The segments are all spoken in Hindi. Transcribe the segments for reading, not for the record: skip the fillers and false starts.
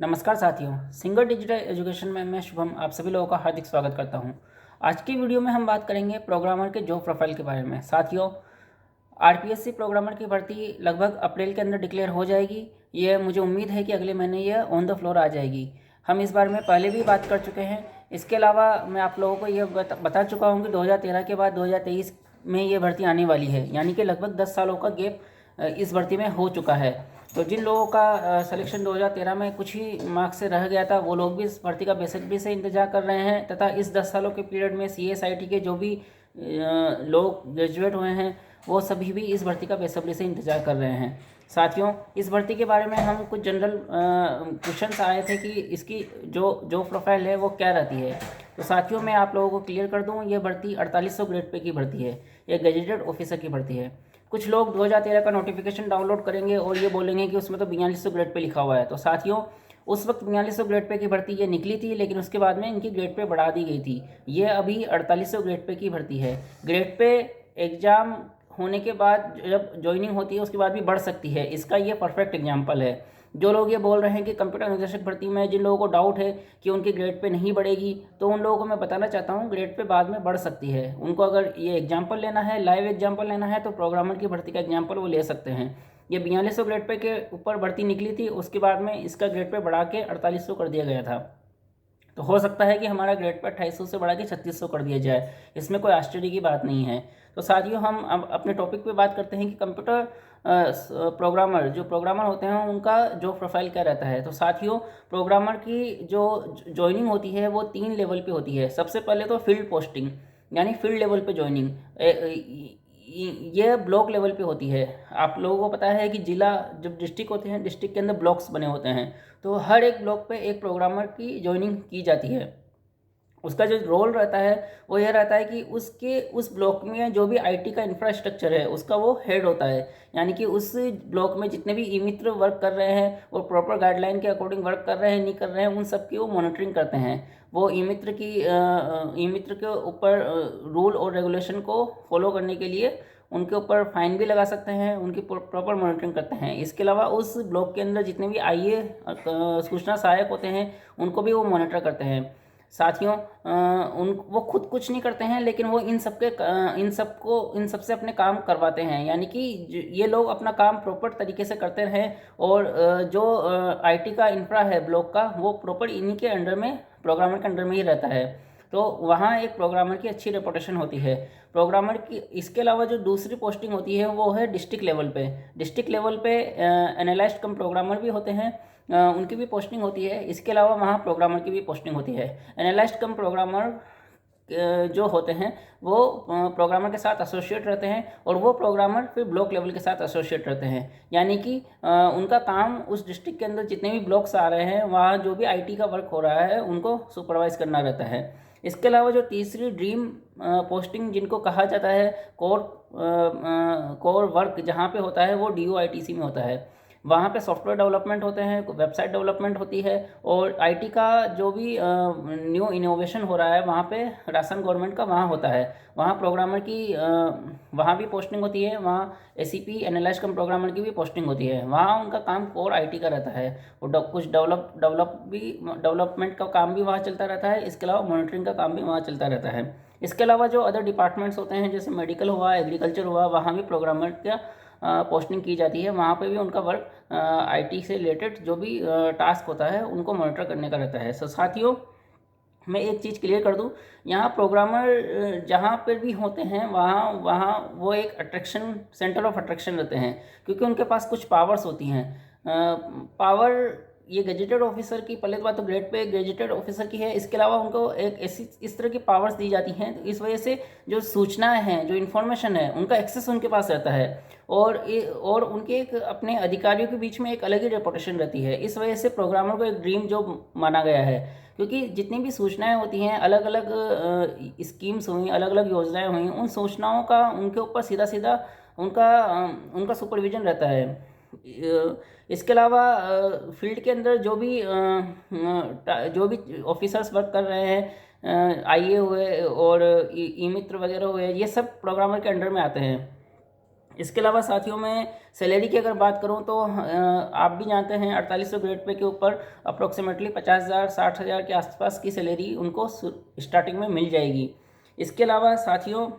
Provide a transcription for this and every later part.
नमस्कार साथियों, सिंगर डिजिटल एजुकेशन में मैं शुभम आप सभी लोगों का हार्दिक स्वागत करता हूं। आज की वीडियो में हम बात करेंगे प्रोग्रामर के जॉब प्रोफाइल के बारे में। साथियों, आरपीएससी प्रोग्रामर की भर्ती लगभग अप्रैल के अंदर डिक्लेयर हो जाएगी। ये मुझे उम्मीद है कि अगले महीने यह ऑन द फ्लोर आ जाएगी। हम इस बारे में पहले भी बात कर चुके हैं। इसके अलावा मैं आप लोगों को ये बता चुका हूँ कि 2013 के बाद 2023 में ये भर्ती आने वाली है, यानी कि लगभग 10 सालों का गैप इस भर्ती में हो चुका है। तो जिन लोगों का सिलेक्शन 2013 में कुछ ही मार्क्स से रह गया था, वो लोग भी इस भर्ती का बेसब्री से इंतजार कर रहे हैं, तथा इस 10 सालों के पीरियड में सीएसआईटी के जो भी लोग ग्रेजुएट हुए हैं वो सभी भी इस भर्ती का बेसब्री से इंतजार कर रहे हैं। साथियों, इस भर्ती के बारे में हम कुछ जनरल क्वेश्चंस आए थे कि इसकी जो प्रोफाइल है वो क्या रहती है। तो साथियों, मैं आप लोगों को क्लियर कर दूं, ये भर्ती 4800 ग्रेड पे की भर्ती है। ये गजेटेड ऑफिसर की भर्ती है। कुछ लोग 2013 का नोटिफिकेशन डाउनलोड करेंगे और ये बोलेंगे कि उसमें तो 4200 ग्रेड पे लिखा हुआ है। तो साथियों, उस वक्त 4200 ग्रेड पे की भर्ती ये निकली थी, लेकिन उसके बाद में इनकी ग्रेड पे बढ़ा दी गई थी। ये अभी 4800 ग्रेड पे की भर्ती है। ग्रेड पे एग्ज़ाम होने के बाद जब ज्वाइनिंग होती है उसके बाद भी बढ़ सकती है। इसका ये परफेक्ट एग्जाम्पल है। जो लोग ये बोल रहे हैं कि कंप्यूटर निर्देशक भर्ती में जिन लोगों को डाउट है कि उनकी ग्रेड पे नहीं बढ़ेगी, तो उन लोगों को मैं बताना चाहता हूँ ग्रेड पे बाद में बढ़ सकती है। उनको अगर ये एग्जाम्पल लेना है, लाइव एग्जाम्पल लेना है, तो प्रोग्रामर की भर्ती का एग्जाम्पल वो ले सकते हैं। ये 4200 ग्रेड पे के ऊपर भर्ती निकली थी, उसके बाद में इसका ग्रेड पे बढ़ा के 4800 कर दिया गया था। तो हो सकता है कि हमारा ग्रेड पे 2800 से बढ़ा के 3600 कर दिया जाए। इसमें कोई आश्चर्य की बात नहीं है। तो साथियों, हम अब अपने टॉपिक पे बात करते हैं कि कंप्यूटर प्रोग्रामर जो प्रोग्रामर होते हैं उनका जो प्रोफाइल क्या रहता है। तो साथियों, प्रोग्रामर की जो ज्वाइनिंग होती है वो 3 लेवल पे होती है। सबसे पहले तो फील्ड पोस्टिंग, यानी फील्ड लेवल पे ज्वाइनिंग, ये ब्लॉक लेवल पे होती है। आप लोगों को पता है कि जिला जब डिस्ट्रिक्ट होते हैं, डिस्ट्रिक्ट के अंदर ब्लॉक्स बने होते हैं, तो हर एक ब्लॉक पे एक प्रोग्रामर की ज्वाइनिंग की जाती है। उसका जो रोल रहता है वो यह रहता है कि उसके उस ब्लॉक में जो भी आईटी का इंफ्रास्ट्रक्चर है उसका वो हेड होता है। यानी कि उस ब्लॉक में जितने भी ई मित्र वर्क कर रहे हैं वो प्रॉपर गाइडलाइन के अकॉर्डिंग वर्क कर रहे हैं नहीं कर रहे हैं, उन सब की वो मॉनिटरिंग करते हैं। वो ई मित्र के ऊपर रूल और रेगुलेशन को फॉलो करने के लिए उनके ऊपर फाइन भी लगा सकते हैं, उनकी प्रॉपर मॉनिटरिंग करते हैं। इसके अलावा उस ब्लॉक के अंदर जितने भी आईए सूचना सहायक होते हैं उनको भी वो मॉनिटर करते हैं। साथियों, उन वो खुद कुछ नहीं करते हैं, लेकिन वो इन सबसे अपने काम करवाते हैं। यानी कि ये लोग अपना काम प्रॉपर तरीके से करते रहें, और जो आईटी का इंफ्रा है ब्लॉक का, वो प्रॉपर इन्हीं के अंडर में, प्रोग्रामर के अंडर में ही रहता है। तो वहाँ एक प्रोग्रामर की अच्छी रेपुटेशन होती है। प्रोग्रामर की इसके अलावा जो दूसरी पोस्टिंग होती है वो है डिस्ट्रिक्ट लेवल पे। डिस्ट्रिक्ट लेवल पे एनालिस्ट कम प्रोग्रामर भी होते हैं, उनकी भी पोस्टिंग होती है। इसके अलावा वहाँ प्रोग्रामर की भी पोस्टिंग होती है। एनालिस्ट कम प्रोग्रामर जो होते हैं वो प्रोग्रामर के साथ एसोसिएट रहते हैं, और वो प्रोग्रामर फिर ब्लॉक लेवल के साथ एसोसिएट रहते हैं। यानी कि उनका काम उस डिस्ट्रिक्ट के अंदर जितने भी ब्लॉक्स आ रहे हैं वहाँ जो भी आईटी का वर्क हो रहा है उनको सुपरवाइज करना रहता है। इसके अलावा जो तीसरी ड्रीम पोस्टिंग जिनको कहा जाता है कोर वर्क जहाँ पे होता है वो डीओआईटीसी में होता है। वहाँ पे सॉफ्टवेयर डेवलपमेंट होते हैं, वेबसाइट डेवलपमेंट होती है, और आईटी का जो भी न्यू इनोवेशन हो रहा है वहाँ पे राजस्थान गवर्नमेंट का वहाँ होता है। वहाँ प्रोग्रामर की वहाँ भी पोस्टिंग होती है। वहाँ एसीपी एनालिस्ट कम प्रोग्रामर की भी पोस्टिंग होती है। वहाँ उनका काम कोर आईटी का रहता है। वो कुछ डेवलपमेंट का काम भी वहाँ चलता रहता है। इसके अलावा मॉनिटरिंग का काम भी वहाँ चलता रहता है। इसके अलावा जो अदर डिपार्टमेंट्स होते हैं जैसे मेडिकल हुआ, एग्रीकल्चर हुआ, वहाँ भी प्रोग्रामर का पोस्टिंग की जाती है। वहाँ पे भी उनका वर्क आईटी से रिलेटेड जो भी टास्क होता है उनको मॉनिटर करने का रहता है। सो साथियों, मैं एक चीज़ क्लियर कर दूं, यहाँ प्रोग्रामर जहाँ पर भी होते हैं वहाँ वहाँ वो एक अट्रैक्शन, सेंटर ऑफ अट्रैक्शन रहते हैं, क्योंकि उनके पास कुछ पावर्स होती हैं। पावर ये गजेटेड ऑफिसर की, पहले तो बात तो ग्रेड पे गजेटेड ऑफिसर की है। इसके अलावा उनको एक ऐसी इस तरह की पावर्स दी जाती हैं, तो इस वजह से जो सूचनाएं हैं, जो इन्फॉर्मेशन है, उनका एक्सेस उनके पास रहता है, और उनके एक अपने अधिकारियों के बीच में एक अलग ही रेपुटेशन रहती है। इस वजह से प्रोग्रामर को एक ड्रीम जॉब माना गया है, क्योंकि जितनी भी सूचनाएं होती हैं, अलग अलग स्कीम्स हुई, अलग अलग योजनाएं हुई, उन सूचनाओं का उनके ऊपर सीधा सीधा उनका सुपरविजन रहता है। इसके अलावा फील्ड के अंदर जो भी ऑफिसर्स वर्क कर रहे हैं, आईए हुए और ई मित्र वगैरह हुए, ये सब प्रोग्रामर के अंडर में आते हैं। इसके अलावा साथियों में सैलरी की अगर बात करूं तो आप भी जानते हैं 4800 ग्रेड पे के ऊपर अप्रोक्सीमेटली 50,000 60,000 के आसपास की सैलरी उनको स्टार्टिंग में मिल जाएगी। इसके अलावा साथियों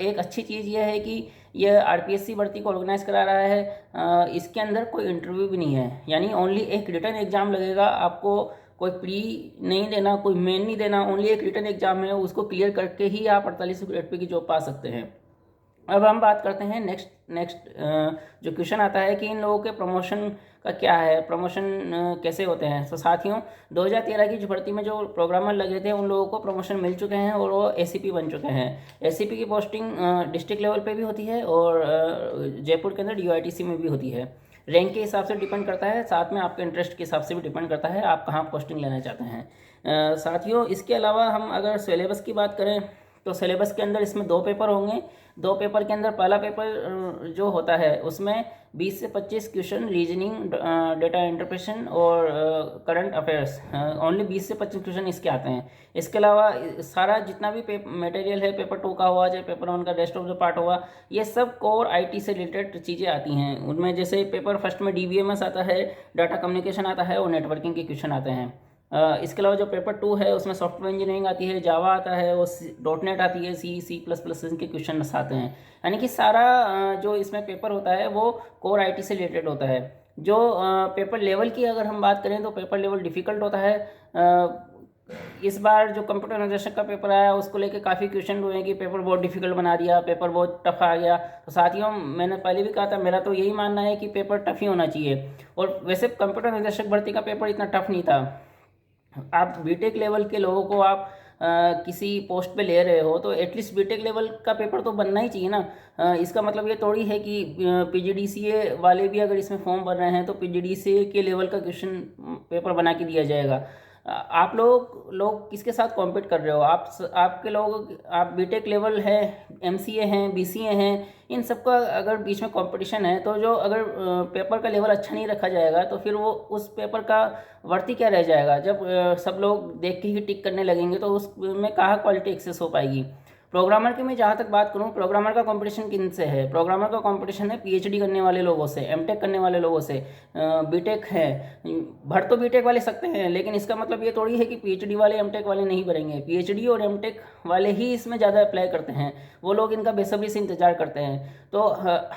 एक अच्छी चीज़ यह है कि यह आरपीएससी भर्ती को ऑर्गेनाइज करा रहा है। इसके अंदर कोई इंटरव्यू भी नहीं है, यानी ओनली एक रिटन एग्ज़ाम लगेगा। आपको कोई प्री नहीं देना, कोई मेन नहीं देना, ओनली एक रिटन एग्ज़ाम है, उसको क्लियर करके ही आप 4800 ग्रेड पे की जॉब पा सकते हैं। अब हम बात करते हैं नेक्स्ट जो क्वेश्चन आता है कि इन लोगों के प्रमोशन का क्या है, प्रमोशन कैसे होते हैं। तो साथियों 2013 की भर्ती में जो प्रोग्रामर लगे थे उन लोगों को प्रमोशन मिल चुके हैं और वो एसीपी बन चुके हैं। एसीपी की पोस्टिंग डिस्ट्रिक्ट लेवल पे भी होती है और जयपुर के अंदर डीओआईटीसी में भी होती है। रैंक के हिसाब से डिपेंड करता है, साथ में आपके इंटरेस्ट के हिसाब से भी डिपेंड करता है आप कहाँ पोस्टिंग लेना चाहते हैं। साथियों इसके अलावा हम अगर सिलेबस की बात करें तो सिलेबस के अंदर इसमें 2 पेपर होंगे। 2 पेपर के अंदर पहला पेपर जो होता है उसमें 20 से 25 क्वेश्चन रीजनिंग, डेटा इंटरप्रेशन और करंट अफेयर्स, ओनली 20 से 25 क्वेश्चन इसके आते हैं। इसके अलावा सारा जितना भी मटेरियल है पेपर 2 का हुआ चाहे पेपर 1 का रेस्ट ऑफ द पार्ट हुआ, ये सब कोर आईटी से रिलेटेड चीज़ें आती हैं। उनमें जैसे पेपर फर्स्ट में डीबीएमएस आता है, डाटा कम्युनिकेशन आता है और नेटवर्किंग के क्वेश्चन आते हैं। इसके अलावा जो पेपर 2 है उसमें सॉफ्टवेयर इंजीनियरिंग आती है, जावा आता है और .NET आती है, C++ इनके क्वेश्चन आते हैं। यानी कि सारा जो इसमें पेपर होता है वो कोर आईटी से रिलेटेड होता है। जो पेपर लेवल की अगर हम बात करें तो पेपर लेवल डिफ़िकल्ट होता है। इस बार जो कंप्यूटर निर्देशक का पेपर आया उसको लेके काफ़ी क्वेश्चन हुए कि पेपर बहुत डिफिकल्ट बना दिया, पेपर बहुत टफ आ गया। तो साथियों मैंने पहले भी कहा था, मेरा तो यही मानना है कि पेपर टफ ही होना चाहिए। और वैसे कंप्यूटर निर्देशक भर्ती का पेपर इतना टफ नहीं था। आप बीटेक लेवल के लोगों को आप किसी पोस्ट पे ले रहे हो तो एटलीस्ट बीटेक लेवल का पेपर तो बनना ही चाहिए ना। इसका मतलब ये थोड़ी है कि पीजीडीसीए वाले भी अगर इसमें फॉर्म भर रहे हैं तो पीजीडीसीए के लेवल का क्वेश्चन पेपर बना के दिया जाएगा। आप लोग किसके साथ कॉम्पीट कर रहे हो? आपके लोग, आप बीटेक लेवल है, एमसीए हैं, बीसीए हैं, इन सब का अगर बीच में कंपटीशन है तो जो अगर पेपर का लेवल अच्छा नहीं रखा जाएगा तो फिर वो उस पेपर का वर्थ ही क्या रह जाएगा। जब सब लोग देख के ही टिक करने लगेंगे तो उसमें कहाँ क्वालिटी एक्सेस हो पाएगी। प्रोग्रामर की मैं जहाँ तक बात करूँ, प्रोग्रामर का कंपटीशन किन से है? प्रोग्रामर का कंपटीशन है पीएचडी करने वाले लोगों से, एमटेक करने वाले लोगों से। बीटेक है, भर तो बीटेक वाले सकते हैं, लेकिन इसका मतलब ये थोड़ी है कि पीएचडी वाले एमटेक वाले नहीं भरेंगे। पीएचडी और एमटेक वाले ही इसमें ज़्यादा अप्लाई करते हैं, वो लोग इनका बेसब्री से इंतजार करते हैं। तो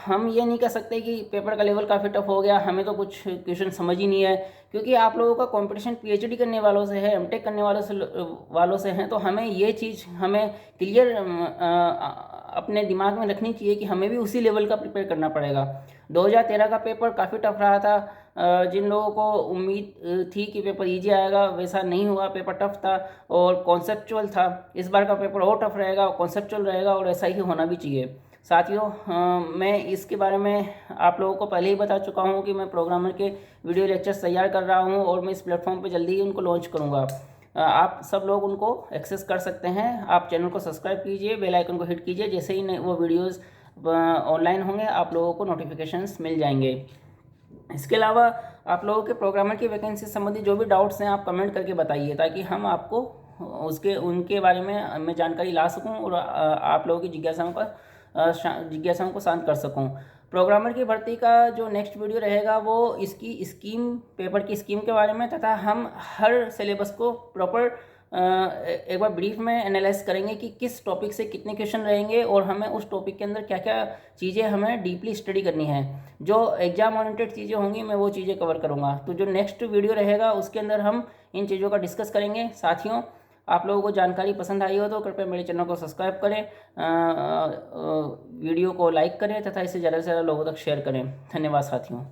हम ये नहीं कह सकते कि पेपर का लेवल काफ़ी टफ हो गया, हमें तो कुछ क्वेश्चन समझ ही नहीं है, क्योंकि आप लोगों का कंपटीशन पीएचडी करने वालों से है, एमटेक करने वालों से है। तो हमें ये चीज़ हमें क्लियर अपने दिमाग में रखनी चाहिए कि हमें भी उसी लेवल का प्रिपेयर करना पड़ेगा। 2013 का पेपर काफ़ी टफ रहा था। जिन लोगों को उम्मीद थी कि पेपर इजी आएगा वैसा नहीं हुआ, पेपर टफ था और कॉन्सेप्चुअल था। इस बार का पेपर और टफ रहेगा, कॉन्सेप्चुअल रहेगा और ऐसा ही होना भी चाहिए। साथियों मैं इसके बारे में आप लोगों को पहले ही बता चुका हूँ कि मैं प्रोग्रामर के वीडियो लेक्चर्स तैयार कर रहा हूँ और मैं इस प्लेटफॉर्म पे जल्दी ही उनको लॉन्च करूँगा। आप सब लोग उनको एक्सेस कर सकते हैं। आप चैनल को सब्सक्राइब कीजिए, बेल आइकन को हिट कीजिए, जैसे ही वो वीडियोज़ ऑनलाइन होंगे आप लोगों को नोटिफिकेशंस मिल जाएंगे। इसके अलावा आप लोगों के प्रोग्रामर की वैकेंसी संबंधी जो भी डाउट्स हैं आप कमेंट करके बताइए, ताकि हम आपको उनके बारे में मैं जानकारी ला सकूं और आप लोगों की जिज्ञासाओं को शांत कर सकूं। प्रोग्रामर की भर्ती का जो नेक्स्ट वीडियो रहेगा वो इसकी पेपर की स्कीम के बारे में, तथा हम हर सिलेबस को प्रॉपर एक बार ब्रीफ में एनालाइज करेंगे कि किस टॉपिक से कितने क्वेश्चन रहेंगे और हमें उस टॉपिक के अंदर क्या क्या चीज़ें हमें डीपली स्टडी करनी है। जो एग्जाम ओरिएंटेड चीज़ें होंगी मैं वो चीज़ें कवर करूँगा। तो जो नेक्स्ट वीडियो रहेगा उसके अंदर हम इन चीज़ों का डिस्कस करेंगे। साथियों आप लोगों को जानकारी पसंद आई हो तो कृपया मेरे चैनल को सब्सक्राइब करें, वीडियो को लाइक करें तथा इसे ज़्यादा से ज़्यादा लोगों तक शेयर करें। धन्यवाद साथियों।